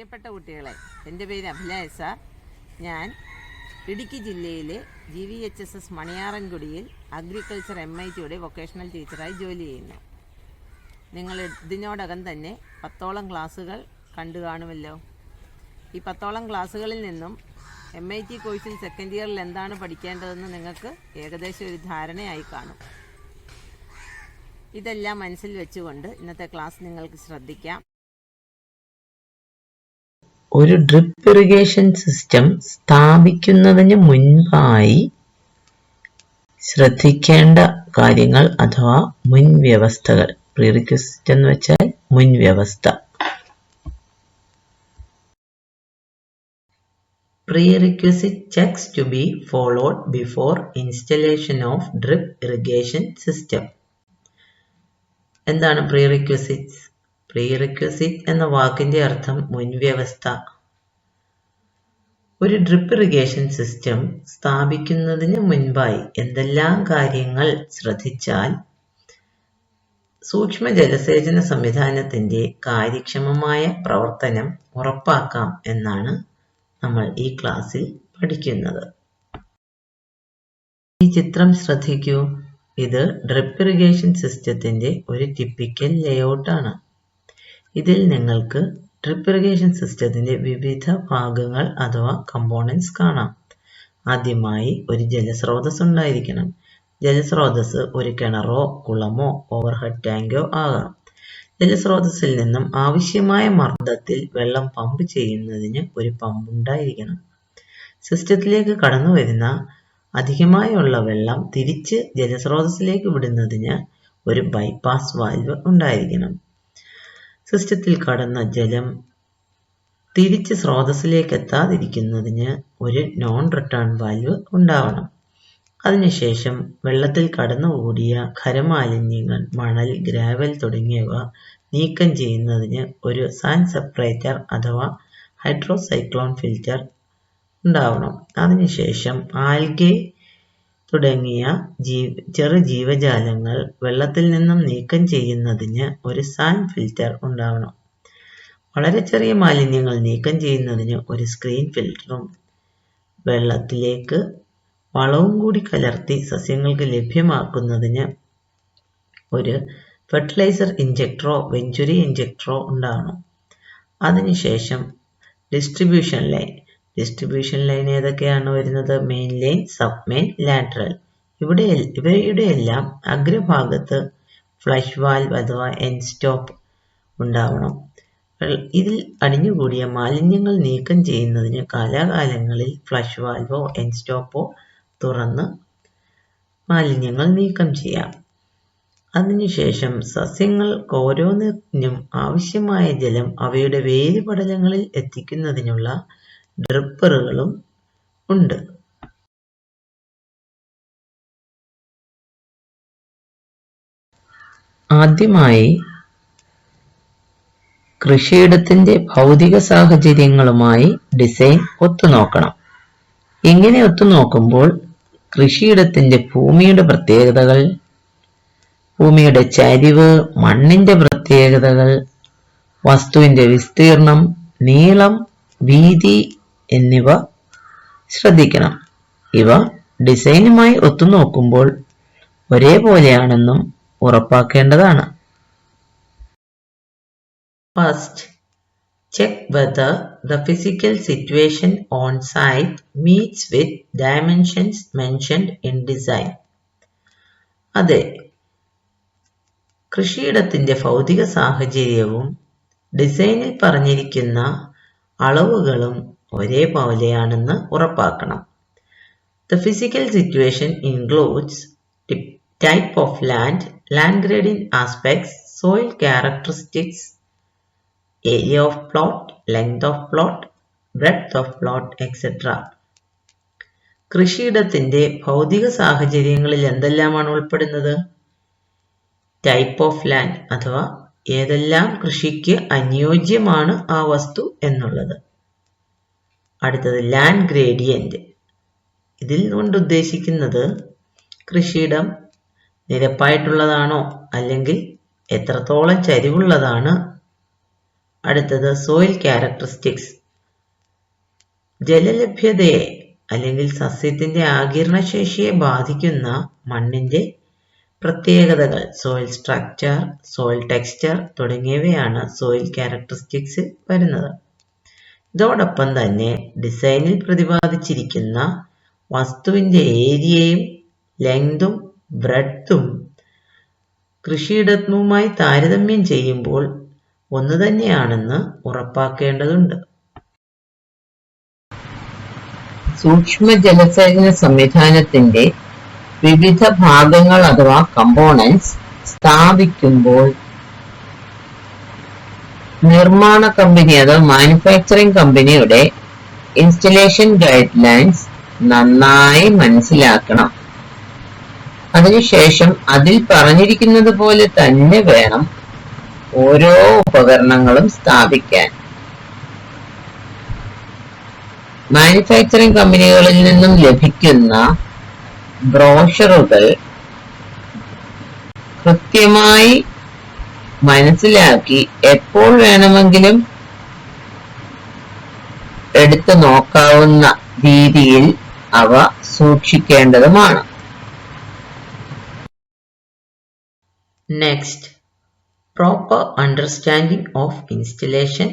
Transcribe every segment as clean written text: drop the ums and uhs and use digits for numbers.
പ്രിയപ്പെട്ട കുട്ടികളെ, എൻ്റെ പേര് അഭിലാഷ. ഞാൻ ഇടുക്കി ജില്ലയിലെ GVHSS മണിയാറൻകുടിയിൽ അഗ്രികൾച്ചർ MITയുടെ വൊക്കേഷണൽ ടീച്ചറായി ജോലി ചെയ്യുന്നു. നിങ്ങൾ ഇതിനോടകം തന്നെ 10ഓളം ക്ലാസ്സുകൾ കണ്ടു കാണുമല്ലോ. ഈ 10ഓളം ക്ലാസ്സുകളിൽ നിന്നും MIT കോഴ്സിൽ സെക്കൻഡ് ഇയറിൽ എന്താണ് പഠിക്കേണ്ടതെന്ന് നിങ്ങൾക്ക് ഏകദേശം ഒരു ധാരണയായി കാണും. ഇതെല്ലാം മനസ്സിൽ വെച്ചുകൊണ്ട് ഇന്നത്തെ ക്ലാസ് നിങ്ങൾക്ക് ശ്രദ്ധിക്കാം. ഒരു ഡ്രിപ്പ് ഇറിഗേഷൻ സിസ്റ്റം സ്ഥാപിക്കുന്നതിന് മുൻപായി ശ്രദ്ധിക്കേണ്ട കാര്യങ്ങൾ അഥവാ മുൻവ്യവസ്ഥകൾ. പ്രീറിക്വിസിറ്റ് എന്ന് വെച്ചാൽ മുൻവ്യവസ്ഥ. Prerequisite checks to be followed before installation of drip irrigation system. എന്താണ് പ്രീറിക്വിസിറ്റ്സ്? പ്രീറിക്വിസിറ്റ് എന്ന വാക്കിന്റെ അർത്ഥം മുൻവ്യവസ്ഥ. ഒരു ഡ്രിപ്പ് ഇറിഗേഷൻ സിസ്റ്റം സ്ഥാപിക്കുന്നതിന് മുൻപായി എന്തെല്ലാം കാര്യങ്ങൾ ശ്രദ്ധിച്ചാൽ സൂക്ഷ്മ ജലസേചന സംവിധാനത്തിന്റെ കാര്യക്ഷമമായ പ്രവർത്തനം ഉറപ്പാക്കാം എന്നാണ് നമ്മൾ ഈ ക്ലാസ്സിൽ പഠിക്കുന്നത്. ഈ ചിത്രം ശ്രദ്ധിക്കൂ. ഇത് ഡ്രിപ്പ് ഇറിഗേഷൻ സിസ്റ്റത്തിന്റെ ഒരു ടിപ്പിക്കൽ ലേഔട്ട് ആണ്. ഇതിൽ നിങ്ങൾക്ക് ഡ്രിപ്പ് ഇറിഗേഷൻ സിസ്റ്റത്തിന്റെ വിവിധ ഭാഗങ്ങൾ അഥവാ കമ്പോണൻസ് കാണാം. ആദ്യമായി ഒരു ജലസ്രോതസ് ഉണ്ടായിരിക്കണം. ജലസ്രോതസ് ഒരു കിണറോ കുളമോ ഓവർഹെഡ് ടാങ്കോ ആകാം. ജലസ്രോതസ്സിൽ നിന്നും ആവശ്യമായ മർദ്ദത്തിൽ വെള്ളം പമ്പ് ചെയ്യുന്നതിന് ഒരു പമ്പ് ഉണ്ടായിരിക്കണം. സിസ്റ്റത്തിലേക്ക് കടന്നു വരുന്ന അധികമായുള്ള വെള്ളം തിരിച്ച് ജലസ്രോതസ്സിലേക്ക് വിടുന്നതിന് ഒരു ബൈപ്പാസ് വാൽവ് ഉണ്ടായിരിക്കണം. സിസ്റ്റത്തിൽ കടന്ന ജലം തിരിച്ച് സ്രോതസ്സിലേക്ക് എത്താതിരിക്കുന്നതിന് ഒരു നോൺ റിട്ടേൺ വാൽവ് ഉണ്ടാവണം. അതിനുശേഷം വെള്ളത്തിൽ കടന്നുകൂടിയ ഖരമാലിന്യങ്ങൾ, മണൽ, ഗ്രാവൽ തുടങ്ങിയവ നീക്കം ചെയ്യുന്നതിന് ഒരു സാൻഡ് സെപ്പറേറ്റർ അഥവാ ഹൈഡ്രോസൈക്ലോൺ ഫിൽറ്റർ ഉണ്ടാവണം. അതിനുശേഷം ആൽഗെ തുടങ്ങിയ ചെറു ജീവജാലങ്ങൾ വെള്ളത്തിൽ നിന്നും നീക്കം ചെയ്യുന്നതിന് ഒരു സാൻഡ് ഫിൽറ്റർ ഉണ്ടാവണം. വളരെ ചെറിയ മാലിന്യങ്ങൾ നീക്കം ചെയ്യുന്നതിന് ഒരു സ്ക്രീൻ ഫിൽറ്ററും വെള്ളത്തിലേക്ക് വളവും കൂടി കലർത്തി സസ്യങ്ങൾക്ക് ലഭ്യമാക്കുന്നതിന് ഒരു ഫെർട്ടിലൈസർ ഇഞ്ചക്ടറോ വെഞ്ചുറി ഇഞ്ചക്ടറോ ഉണ്ടാവണം. അതിനുശേഷം ഡിസ്ട്രിബ്യൂഷൻ ലൈൻ ഏതൊക്കെയാണ് വരുന്നത്? Main line, sub main, lateral. ഇവയുടെ എല്ലാം അഗ്രഭാഗത്ത് ഫ്ലഷ് വാൽവ് അഥവാ എൻഡ് സ്റ്റോപ്പ് ഉണ്ടാവണം. ഇതിൽ അടിഞ്ഞുകൂടിയ മാലിന്യങ്ങൾ നീക്കം ചെയ്യുന്നതിന് കാലാകാലങ്ങളിൽ ഫ്ലഷ് വാൽവോ എൻഡ് സ്റ്റോപ്പോ തുറന്ന് മാലിന്യങ്ങൾ നീക്കം ചെയ്യാം. അതിനുശേഷം സസ്യങ്ങൾക്ക് ഓരോന്നിനും ആവശ്യമായ ജലം അവയുടെ വേരുപടലങ്ങളിൽ എത്തിക്കുന്നതിനുള്ള ഡ്രിപ്പറുകളും ഉണ്ട്. ആദ്യമായി കൃഷിയിടത്തിന്റെ ഭൗതിക സാഹചര്യങ്ങളുമായി ഡിസൈൻ ഒത്തുനോക്കണം. ഇങ്ങനെ ഒത്തുനോക്കുമ്പോൾ കൃഷിയിടത്തിന്റെ ഭൂമിയുടെ പ്രത്യേകതകൾ, ഭൂമിയുടെ ചരിവ്, മണ്ണിന്റെ പ്രത്യേകതകൾ, വസ്തുവിന്റെ വിസ്തീർണം, നീളം, വീതി എന്നിവ ശ്രദ്ധിക്കണം. ഇവ ഡിസൈനുമായി ഒത്തുനോക്കുമ്പോൾ ഒരേപോലെയാണെന്നും ഉറപ്പാക്കേണ്ടതാണ്. First, check whether the physical situation on site meets with dimensions mentioned in design. അതെ, കൃഷിയിടത്തിന്റെ ഭൗതിക സാഹചര്യവും ഡിസൈനിൽ പറഞ്ഞിരിക്കുന്ന അളവുകളും ഒരേപോലെയാണെന്ന് ഉറപ്പാക്കണം. The physical situation includes type of land, land grading aspects, soil characteristics, area of plot, length of plot, breadth of plot, etc. കൃഷിയിടത്തിന്റെ ഭൗതിക സാഹചര്യങ്ങളിൽ എന്തെല്ലാമാണ് ഉൾപ്പെടുന്നത്? ടൈപ്പ് ഓഫ് ലാൻഡ് അഥവാ ഏതെല്ലാം കൃഷിക്ക് അനുയോജ്യമാണ് ആ വസ്തു എന്നുള്ളത്. അടുത്തത് ലാൻഡ് ഗ്രേഡിയന്റ്. ഇതിൽ കൊണ്ട് ഉദ്ദേശിക്കുന്നത് കൃഷിയിടം നിരപ്പായിട്ടുള്ളതാണോ അല്ലെങ്കിൽ എത്രത്തോളം ചരിവുള്ളതാണ് അടുത്തത് സോയിൽ ക്യാരക്ടറിസ്റ്റിക്സ്. ജലലഭ്യതയെ അല്ലെങ്കിൽ സസ്യത്തിന്റെ ആഗിരണശേഷിയെ ബാധിക്കുന്ന മണ്ണിന്റെ പ്രത്യേകതകൾ, സോയിൽ സ്ട്രക്ചർ, സോയിൽ ടെക്സ്ചർ തുടങ്ങിയവയാണ് സോയിൽ ക്യാരക്ടറിസ്റ്റിക്സിൽ വരുന്നത്. ഇതോടൊപ്പം തന്നെ ഡിസൈനിൽ പ്രതിപാദിച്ചിരിക്കുന്ന വസ്തുവിന്റെ ഏരിയയും ലെങ്തും ബ്രെഡ്ത്തും കൃഷിയിടവുമായി താരതമ്യം ചെയ്യുമ്പോൾ ഒന്ന് തന്നെയാണെന്ന് ഉറപ്പാക്കേണ്ടതുണ്ട്. സൂക്ഷ്മ ജലസേചന സംവിധാനത്തിന്റെ വിവിധ ഭാഗങ്ങൾ അഥവാ കമ്പോണൻസ് സ്ഥാപിക്കുമ്പോൾ നിർമ്മാണ കമ്പനി അഥവാ മാനുഫാക്ചറിംഗ് കമ്പനിയുടെ ഇൻസ്റ്റലേഷൻ ഗൈഡ് ലൈൻസ് നന്നായി മനസ്സിലാക്കണം. അതിനുശേഷം അതിൽ പറഞ്ഞിരിക്കുന്നത് പോലെ തന്നെ വേണം ഓരോ ഉപകരണങ്ങളും സ്ഥാപിക്കാൻ. മാനുഫാക്ചറിംഗ് കമ്പനികളിൽ നിന്നും ലഭിക്കുന്ന ബ്രോഷറുകൾ കൃത്യമായി മനസ്സിലാക്കി എപ്പോൾ വേണമെങ്കിലും എടുത്തു നോക്കാവുന്ന രീതിയിൽ അവ സൂക്ഷിക്കേണ്ടതുമാണ്. Next, proper understanding of installation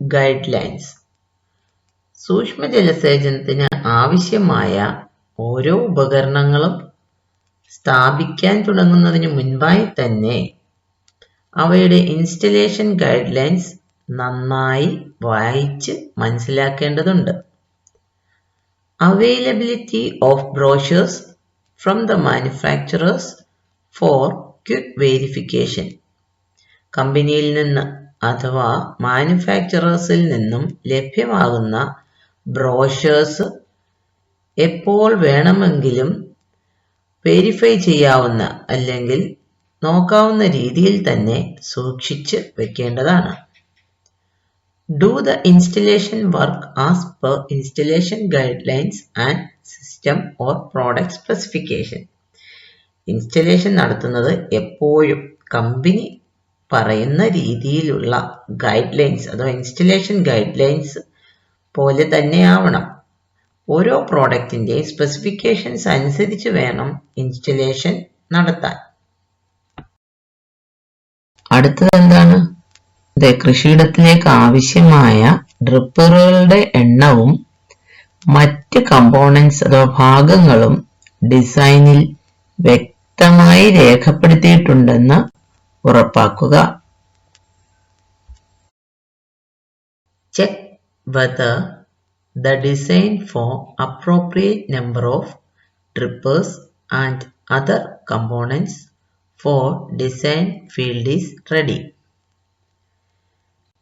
guidelines. സൂക്ഷ്മ ജലസേചനത്തിന് ആവശ്യമായ ഓരോ ഉപകരണങ്ങളും സ്ഥാപിക്കാൻ തുടങ്ങുന്നതിന് മുൻപായി തന്നെ അവയുടെ ഇൻസ്റ്റലേഷൻ ഗൈഡ് ലൈൻസ് നന്നായി വായിച്ച് മനസ്സിലാക്കേണ്ടതുണ്ട്. Availability of brochures from the manufacturers for quick verification. കമ്പനിയിൽ നിന്ന് അഥവാ മാനുഫാക്ചറേഴ്സിൽ നിന്നും ലഭ്യമാകുന്ന ബ്രോഷേഴ്സ് എപ്പോൾ വേണമെങ്കിലും വെരിഫൈ ചെയ്യാവുന്ന അല്ലെങ്കിൽ നോക്കാവുന്ന രീതിയിൽ തന്നെ സൂക്ഷിച്ച് വെക്കേണ്ടതാണ്. Do the installation work as per installation guidelines and system or product specification. Installation നടത്തുന്നത് എപ്പോഴും കമ്പനി പറയുന്ന രീതിയിലുള്ള ഗൈഡ് ലൈൻസ് അഥവാ ഇൻസ്റ്റലേഷൻ ഗൈഡ് ലൈൻസ് പോലെ തന്നെ ആവണം. ഓരോ പ്രോഡക്റ്റിന്റെ സ്പെസിഫിക്കേഷൻസ് അനുസരിച്ച് വേണം ഇൻസ്റ്റലേഷൻ നടത്താൻ. അടുത്തത് എന്താണ്? കൃഷിയിടത്തിലേക്ക് ആവശ്യമായ ഡ്രിപ്പറുകളുടെ എണ്ണവും മറ്റ് കമ്പോണൻസ് അഥവാ ഭാഗങ്ങളും ഡിസൈനിൽ വ്യക്തമായി രേഖപ്പെടുത്തിയിട്ടുണ്ടെന്ന് ഉറപ്പാക്കുക. Check whether the design for appropriate number of drippers and other components for design field is ready.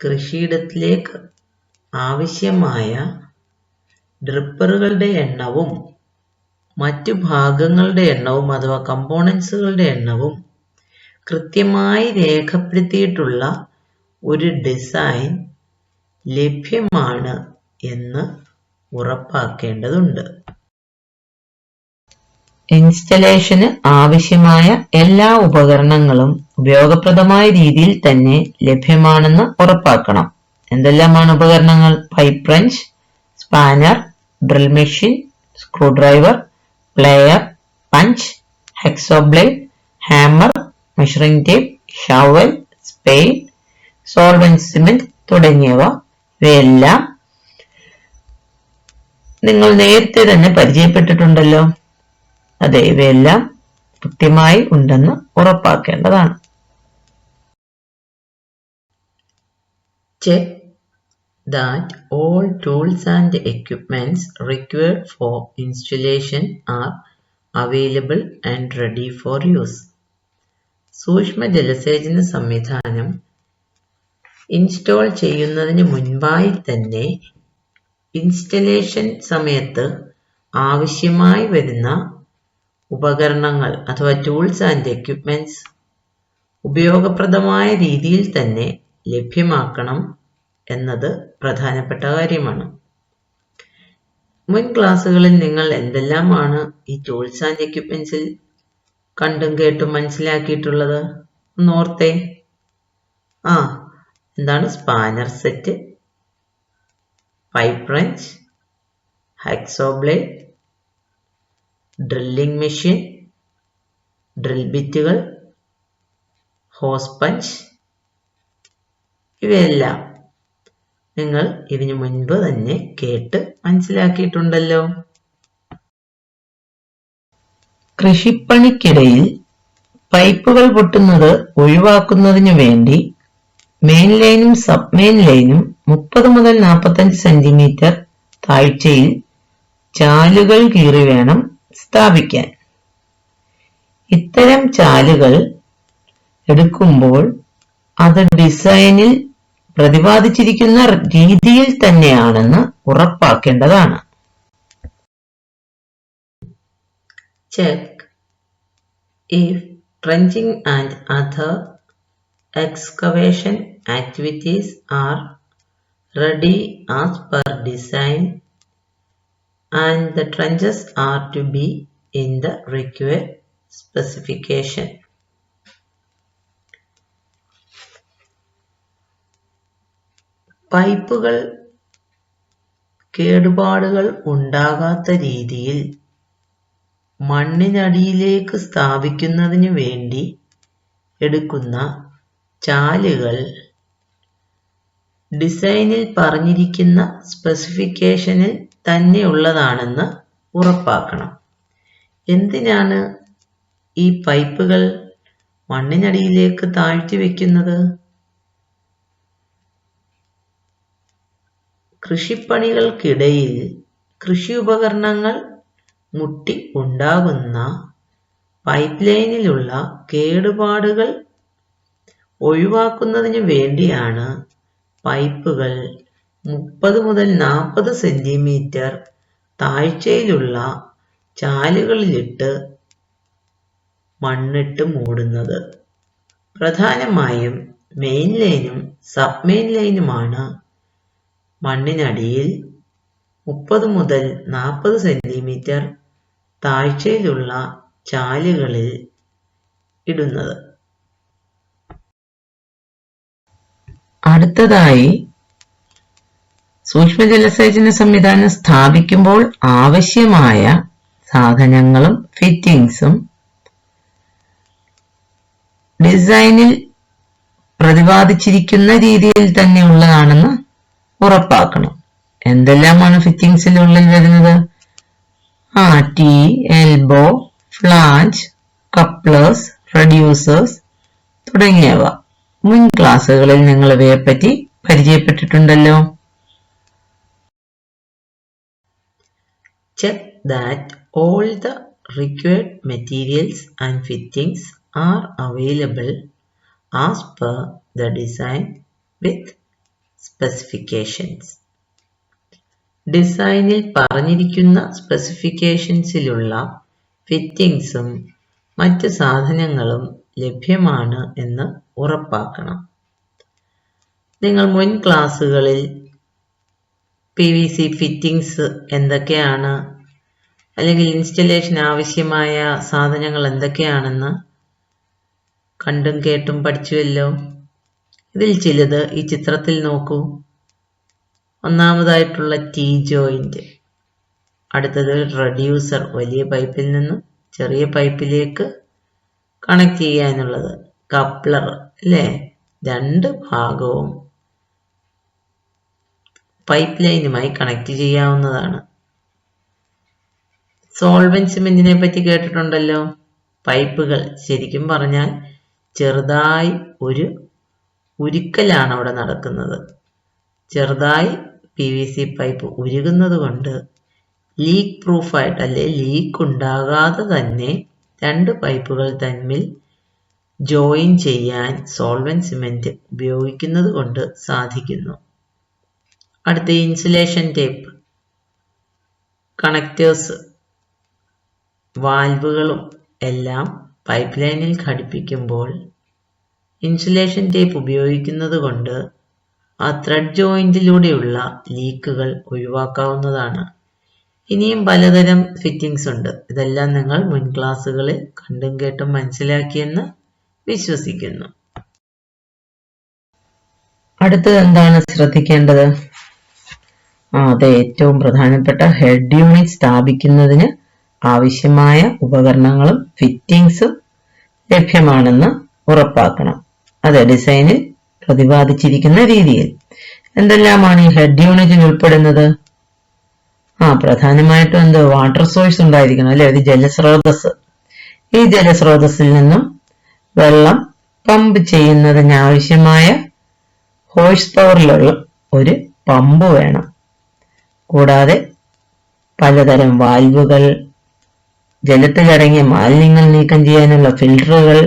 കൃഷിയിടത്തിലേക്ക് ആവശ്യമായ ഡ്രിപ്പറുകളുടെ എണ്ണവും മറ്റു ഭാഗങ്ങളുടെ എണ്ണവും അഥവാ കമ്പോണൻസുകളുടെ എണ്ണവും കൃത്യമായി രേഖപ്പെടുത്തിയിട്ടുള്ള ഒരു ഡിസൈൻ ലഭ്യമാണ് എന്ന് ഉറപ്പാക്കേണ്ടതുണ്ട്. ഇൻസ്റ്റലേഷന് ആവശ്യമായ എല്ലാ ഉപകരണങ്ങളും ഉപയോഗപ്രദമായ രീതിയിൽ തന്നെ ലഭ്യമാണെന്ന് ഉറപ്പാക്കണം. എന്തെല്ലാമാണ് ഉപകരണങ്ങൾ? Pipe wrench, spanner, drill machine, screwdriver, plier, punch, hacksaw blade, hammer, measuring tape, shovel, spade, solvent cement തുടങ്ങിയവ. ഇവയെല്ലാം നിങ്ങൾ നേരത്തെ തന്നെ പരിചയപ്പെട്ടിട്ടുണ്ടല്ലോ. അതെ, ഇവയെല്ലാം കൃത്യമായി ഉണ്ടെന്ന് ഉറപ്പാക്കേണ്ടതാണ്. Check that all tools and equipments required for installation are available and ready for use. സൂക്ഷ്മ ജലസേചന സംവിധാനം ഇൻസ്റ്റോൾ ചെയ്യുന്നതിന് മുൻപായി തന്നെ ഇൻസ്റ്റലേഷൻ സമയത്ത് ആവശ്യമായി വരുന്ന ഉപകരണങ്ങൾ അഥവാ ടൂൾസ് ആൻഡ് എക്യുപ്മെന്റ്സ് ഉപയോഗപ്രദമായ രീതിയിൽ തന്നെ ലഭ്യമാക്കണം എന്നത് പ്രധാനപ്പെട്ട കാര്യമാണ്. മുൻ ക്ലാസ്സുകളിൽ നിങ്ങൾ എന്തെല്ലാമാണ് ഈ ടൂൾസ് ആൻഡ് എക്യുപ്മെന്റ്സിൽ കണ്ടും കേട്ടും മനസ്സിലാക്കിയിട്ടുള്ളത്? ഓർത്തേ. എന്താണ് spanner set, pipe wrench, hacksaw blade, drilling machine, drill ബിറ്റുകൾ, ഹോസ് പഞ്ച്. ഇവയെല്ലാം നിങ്ങൾ ഇതിനു മുൻപ് തന്നെ കേട്ട് മനസ്സിലാക്കിയിട്ടുണ്ടല്ലോ. കൃഷിപ്പണിക്കിടയിൽ പൈപ്പുകൾ പൊട്ടുന്നത് ഒഴിവാക്കുന്നതിനു വേണ്ടി മെയിൻ ലൈനും സബ് മെയിൻ ലൈനും 30 മുതൽ 45 സെന്റിമീറ്റർ താഴ്ചയിൽ ചാലുകൾ കീറി വേണം സ്ഥാപിക്കാൻ. ഇത്തരം ചാലുകൾ എടുക്കുമ്പോൾ അത് ഡിസൈനിൽ പ്രതിപാദിച്ചിരിക്കുന്ന രീതിയിൽ തന്നെയാണെന്ന് ഉറപ്പാക്കേണ്ടതാണ്. Check if trenching and other excavation activities are ready as per design and the trenches are to be in the required specification. പൈപ്പുകൾ കേടുപാടുകൾ ഉണ്ടാകാത്ത രീതിയിൽ മണ്ണിനടിയിലേക്ക് സ്ഥാപിക്കുന്നതിനു വേണ്ടി എടുക്കുന്ന ചാലുകൾ ഡിസൈനിൽ പറഞ്ഞിരിക്കുന്ന സ്പെസിഫിക്കേഷനിൽ തന്നെയുള്ളതാണെന്ന് ഉറപ്പാക്കണം. എന്തിനാണ് ഈ പൈപ്പുകൾ മണ്ണിനടിയിലേക്ക് താഴ്ത്തി വെക്കുന്നത്? കൃഷിപ്പണികൾക്കിടയിൽ കൃഷി ഉപകരണങ്ങൾ മുട്ടി ഉണ്ടാകുന്ന പൈപ്പ് ലൈനിലുള്ള കേടുപാടുകൾ ഒഴിവാക്കുന്നതിന് വേണ്ടിയാണ് പൈപ്പുകൾ 30 മുതൽ 40 സെന്റിമീറ്റർ താഴ്ചയിലുള്ള ചാലുകളിലിട്ട് മണ്ണിട്ട് മൂടുന്നത്. പ്രധാനമായും മെയിൻ ലൈനും സബ് മെയിൻ ലൈനുമാണ് മണ്ണിനടിയിൽ 30 മുതൽ 40 സെന്റിമീറ്റർ താഴ്ചയിലുള്ള ചാലുകളിൽ ഇടുന്നത്. അടുത്തതായി സൂക്ഷ്മജലസേചന സംവിധാനം സ്ഥാപിക്കുമ്പോൾ ആവശ്യമായ സാധനങ്ങളും ഫിറ്റിംഗ്സും ഡിസൈനിൽ പ്രതിപാദിച്ചിരിക്കുന്ന രീതിയിൽ തന്നെ ഉള്ളതാണെന്ന് ഉറപ്പാക്കണം. എന്തെല്ലാമാണ് ഫിറ്റിംഗ്സിൽ ഉള്ളിൽ വരുന്നത്? Tea, elbow, flange, Kepler's, reduces തുടങ്ങിയവ മുൻ ക്ലാസ്സുകളിൽ നിങ്ങൾ ഇവയെപ്പറ്റി പരിചയപ്പെട്ടിട്ടുണ്ടല്ലോ. Check that all the required materials and fittings are available as per the design with specifications. ഡിസൈനിൽ പറഞ്ഞിരിക്കുന്ന സ്പെസിഫിക്കേഷൻസിലുള്ള ഫിറ്റിംഗ്സും മറ്റ് സാധനങ്ങളും ലഭ്യമാണ് എന്ന് ഉറപ്പാക്കണം. നിങ്ങൾ മുൻ ക്ലാസ്സുകളിൽ PVC ഫിറ്റിംഗ്സ് എന്തൊക്കെയാണ്, അല്ലെങ്കിൽ ഇൻസ്റ്റലേഷൻ ആവശ്യമായ സാധനങ്ങൾ എന്തൊക്കെയാണെന്ന് കണ്ടും കേട്ടും പഠിച്ചുവല്ലോ. ഇതിൽ ചിലത് ഈ ചിത്രത്തിൽ നോക്കൂ. ഒന്നാമതായിട്ടുള്ള ടീ ജോയിന്റ്, അടുത്തത് റെഡ്യൂസർ, വലിയ പൈപ്പിൽ നിന്നും ചെറിയ പൈപ്പിലേക്ക് കണക്ട് ചെയ്യാനുള്ളത്, കപ്ലർ അല്ലേ, രണ്ട് ഭാഗവും പൈപ്പ് ലൈനുമായി കണക്ട് ചെയ്യാവുന്നതാണ്. സോൾവെന്റ് സിമെന്റിനെ പറ്റി കേട്ടിട്ടുണ്ടല്ലോ. പൈപ്പുകൾ ശരിക്കും പറഞ്ഞാൽ ചെറുതായി ഒരു ഉരുക്കലാണ് അവിടെ നടക്കുന്നത്. ചെറുതായി PVC പൈപ്പ് ഉരുകുന്നത് കൊണ്ട് ലീക്ക് പ്രൂഫായിട്ട്, അല്ലെ ലീക്ക് ഉണ്ടാകാതെ തന്നെ രണ്ട് പൈപ്പുകൾ തമ്മിൽ ജോയിൻ ചെയ്യാൻ സോൾവെന്റ് സിമെന്റ് ഉപയോഗിക്കുന്നത് കൊണ്ട് സാധിക്കുന്നു. അടുത്ത ഇൻസുലേഷൻ ടേപ്പ്, കണക്ടേഴ്സ്, വാൽവുകളും എല്ലാം പൈപ്പ് ലൈനിൽ ഘടിപ്പിക്കുമ്പോൾ ഇൻസുലേഷൻ ടേപ്പ് ഉപയോഗിക്കുന്നത് കൊണ്ട് ആ ത്രെഡ് ജോയിന്റിലൂടെയുള്ള ലീക്കുകൾ ഒഴിവാക്കാവുന്നതാണ്. ഇനിയും പലതരം ഫിറ്റിംഗ്സ് ഉണ്ട്. ഇതെല്ലാം നിങ്ങൾ മുൻ ക്ലാസ്സുകളിൽ കണ്ടും കേട്ടും മനസ്സിലാക്കിയെന്ന് വിശ്വസിക്കുന്നു. അടുത്തത് എന്താണ് ശ്രദ്ധിക്കേണ്ടത്? അതെ, ഏറ്റവും പ്രധാനപ്പെട്ട ഹെഡ് യൂണിറ്റ് സ്ഥാപിക്കുന്നതിന് ആവശ്യമായ ഉപകരണങ്ങളും ഫിറ്റിംഗ്സും ലഭ്യമാണെന്ന് ഉറപ്പാക്കണം. അതെ, ഡിസൈനിൽ പ്രതിപാദിച്ചിരിക്കുന്ന രീതിയിൽ. എന്തെല്ലാമാണ് ഈ ഹെഡ് യൂണിറ്റിൽ ഉൾപ്പെടുന്നത്? പ്രധാനമായിട്ടും വാട്ടർ സോഴ്സ് ഉണ്ടായിരിക്കണം, അല്ലെ? ഒരു ജലസ്രോതസ്. ഈ ജലസ്രോതസ്സിൽ നിന്നും വെള്ളം പമ്പ് ചെയ്യുന്നതിന് ആവശ്യമായ ഹോഴ്സ് പവറിലുള്ള ഒരു പമ്പ് വേണം. കൂടാതെ പലതരം വാൽവുകൾ, ജലത്തിലടങ്ങിയ മാലിന്യങ്ങൾ നീക്കം ചെയ്യാനുള്ള ഫിൽട്ടറുകൾ,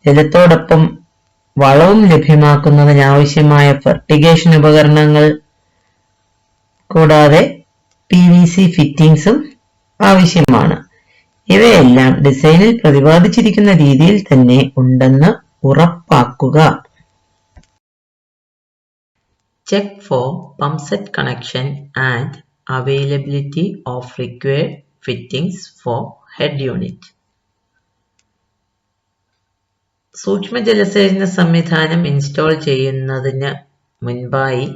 ജലത്തോടൊപ്പം വളവും ലഭ്യമാക്കുന്നതിനാവശ്യമായ ഫെർട്ടിഗേഷൻ ഉപകരണങ്ങൾ, കൂടാതെ PVC ഫിറ്റിംഗ്സും ആവശ്യമാണ്. ഇവയെല്ലാം ഡിസൈനിൽ പ്രതിപാദിച്ചിരിക്കുന്ന രീതിയിൽ തന്നെ ഉണ്ടെന്ന് ഉറപ്പാക്കുക. Check for pump set connection and availability of required fittings for head unit. സൂക്ഷ്മ ജലസേചന സംവിധാനം ഇൻസ്റ്റാൾ ചെയ്യുന്നതിന് മുൻപായി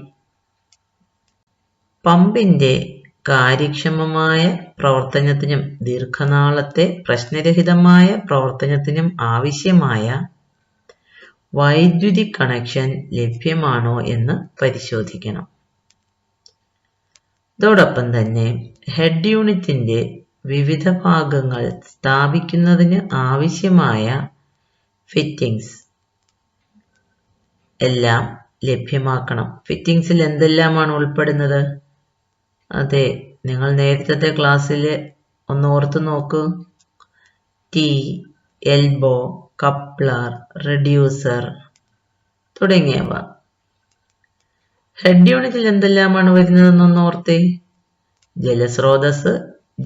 പമ്പിന്റെ കാര്യക്ഷമമായ പ്രവർത്തനത്തിനും ദീർഘനാളത്തെ പ്രശ്നരഹിതമായ പ്രവർത്തനത്തിനും ആവശ്യമായ വൈദ്യുതി കണക്ഷൻ ലഭ്യമാണോ എന്ന് പരിശോധിക്കണം. അതോടൊപ്പം തന്നെ ഹെഡ് യൂണിറ്റിന്റെ വിവിധ ഭാഗങ്ങൾ സ്ഥാപിക്കുന്നതിന് ആവശ്യമായ ഫിറ്റിംഗ്സ് എല്ലാം ലഭ്യമാക്കണം. ഫിറ്റിംഗ്സിൽ എന്തെല്ലാമാണ് ഉൾപ്പെടുന്നത്? അതെ, നിങ്ങൾ നേരത്തെ ക്ലാസ്സിൽ ഒന്ന് ഓർത്തു നോക്കൂ. ടീ, എൽബോ, കപ്ലർ, റെഡ്യൂസർ തുടങ്ങിയവ. ഹെഡ് യൂണിറ്റിൽ എന്തെല്ലാമാണ് വരുന്നതെന്നൊന്ന് ഓർത്തേ.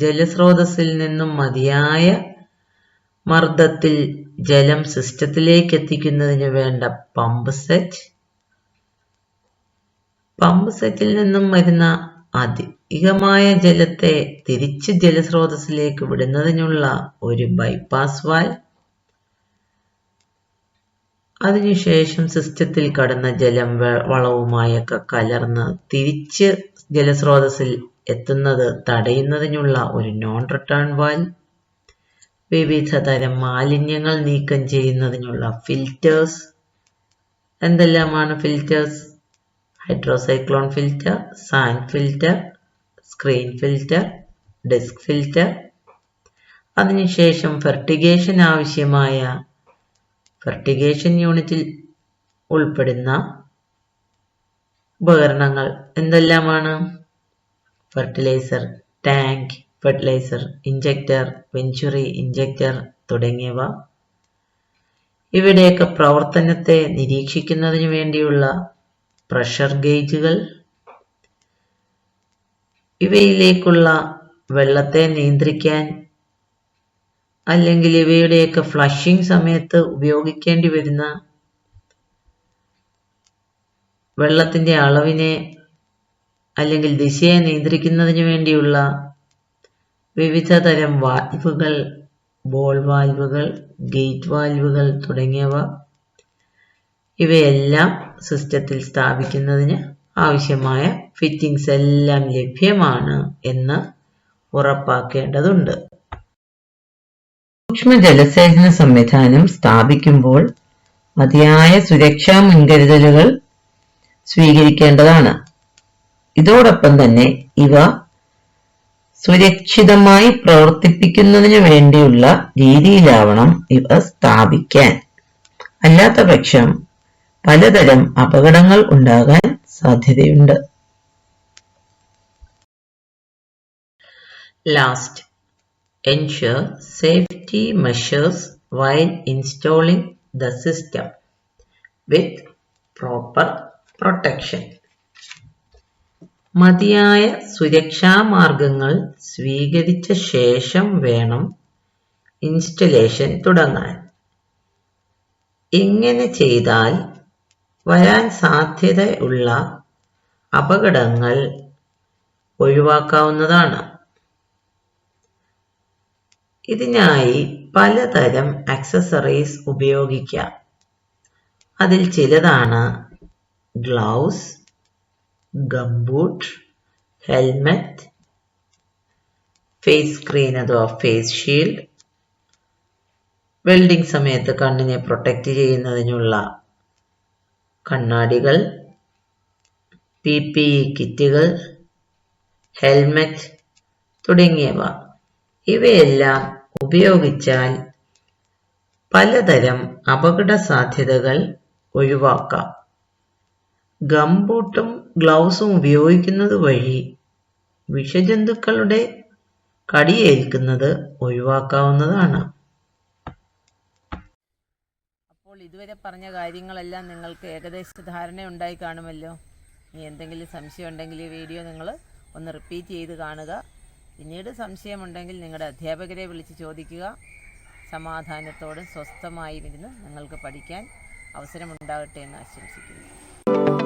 ജലസ്രോതസ്സിൽ നിന്നും മതിയായ മർദ്ദത്തിൽ ജലം സിസ്റ്റത്തിലേക്ക് എത്തിക്കുന്നതിന് വേണ്ട പമ്പ് സെറ്റിൽ നിന്നും വരുന്ന അധികമായ ജലത്തെ തിരിച്ച് ജലസ്രോതസ്സിലേക്ക് വിടുന്നതിനുള്ള ഒരു ബൈപ്പാസ് വാൽവ്, അതിനുശേഷം സിസ്റ്റത്തിൽ കടന്ന ജലം വളവുമായൊക്കെ കലർന്ന് തിരിച്ച് ജലസ്രോതസ്സിൽ എത്തുന്നത് തടയുന്നതിനുള്ള ഒരു നോൺ റിട്ടേൺ വാൽവ്, വിവിധ തരം മാലിന്യങ്ങൾ നീക്കം ചെയ്യുന്നതിനുള്ള ഫിൽറ്റേഴ്സ്. എന്തെല്ലാമാണ് filters? Hydrocyclone filter, sand filter, screen filter, disc filter. അതിനുശേഷം ഫെർട്ടിഗേഷൻ ആവശ്യമായ ഫെർട്ടിഗേഷൻ യൂണിറ്റിൽ ഉൾപ്പെടുന്ന ഉപകരണങ്ങൾ എന്തെല്ലാമാണ്? Fertiliser tank, fertiliser injector, venturi injector തുടങ്ങിയവ. ഇവിടെയൊക്കെ പ്രവർത്തനത്തെ നിരീക്ഷിക്കുന്നതിന് വേണ്ടിയുള്ള പ്രഷർ ഗേജുകൾ, ഇവയിലേക്കുള്ള വെള്ളത്തെ നിയന്ത്രിക്കാൻ അല്ലെങ്കിൽ ഇവയുടെയൊക്കെ ഫ്ലഷിംഗ് സമയത്ത് ഉപയോഗിക്കേണ്ടി വരുന്ന വെള്ളത്തിന്റെ അളവിനെ അല്ലെങ്കിൽ ദിശയെ നിയന്ത്രിക്കുന്നതിന് വേണ്ടിയുള്ള വിവിധ തരം വാൽവുകൾ, ബോൾ വാൽവുകൾ, ഗേറ്റ് വാൽവുകൾ തുടങ്ങിയവ. ഇവയെല്ലാം സിസ്റ്റത്തിൽ സ്ഥാപിക്കുന്നതിന് ആവശ്യമായ ഫിറ്റിംഗ്സ് എല്ലാം ലഭ്യമാണ് എന്ന് ഉറപ്പാക്കേണ്ടതുണ്ട്. സൂക്ഷ്മ ജലസേചന സംവിധാനം സ്ഥാപിക്കുമ്പോൾ മതിയായ സുരക്ഷാ മുൻകരുതലുകൾ സ്വീകരിക്കേണ്ടതാണ്. ഇതോടൊപ്പം തന്നെ ഇവ സുരക്ഷിതമായി പ്രവർത്തിപ്പിക്കുന്നതിന് വേണ്ടിയുള്ള രീതിയിലാവണം ഇവ സ്ഥാപിക്കാൻ. അല്ലാത്ത പക്ഷം പലതരം അപകടങ്ങൾ ഉണ്ടാകാൻ സാധ്യതയുണ്ട്. Last, ensure safety measures while installing the system with proper protection. മതിയായ സുരക്ഷാ മാർഗങ്ങൾ സ്വീകരിച്ച ശേഷം വേണം ഇൻസ്റ്റലേഷൻ തുടങ്ങാൻ. ഇങ്ങനെ ചെയ്താൽ വരാൻ സാധ്യതയുള്ള അപകടങ്ങൾ ഒഴിവാക്കാവുന്നതാണ്. ഇതിനായി പലതരം ആക്സസറീസ് ഉപയോഗിക്കാം. അതിൽ ചിലതാണ് gloves, gumboot, helmet, face screen അഥവാ ഫേസ് ഷീൽഡ്, വെൽഡിംഗ് സമയത്ത് കണ്ണിനെ പ്രൊട്ടക്റ്റ് ചെയ്യുന്നതിനുള്ള കണ്ണാടികൾ, PPE കിറ്റുകൾ, ഹെൽമെറ്റ് തുടങ്ങിയവ. ഇവയെല്ലാം ഉപയോഗിച്ചാൽ പലതരം അപകട സാധ്യതകൾ ഒഴിവാക്കാം. ഗംബൂട്ടും ഗ്ലൗസും ഉപയോഗിക്കുന്നത് വഴി വിഷജന്തുക്കളുടെ കടിയേൽക്കുന്നത് ഒഴിവാക്കാവുന്നതാണ്. അപ്പോൾ ഇതുവരെ പറഞ്ഞ കാര്യങ്ങളെല്ലാം നിങ്ങൾക്ക് ഏകദേശ ധാരണ ഉണ്ടായി കാണുമല്ലോ. ഇനി എന്തെങ്കിലും സംശയം ഉണ്ടെങ്കിൽ ഈ വീഡിയോ നിങ്ങൾ ഒന്ന് റിപ്പീറ്റ് ചെയ്ത് കാണുക. പിന്നീട് സംശയമുണ്ടെങ്കിൽ നിങ്ങളുടെ അധ്യാപകരെ വിളിച്ച് ചോദിക്കുക. സമാധാനത്തോടെ സ്വസ്ഥമായിരുന്ന് നിങ്ങൾക്ക് പഠിക്കാൻ അവസരമുണ്ടാകട്ടെ എന്ന് ആശംസിക്കുന്നു.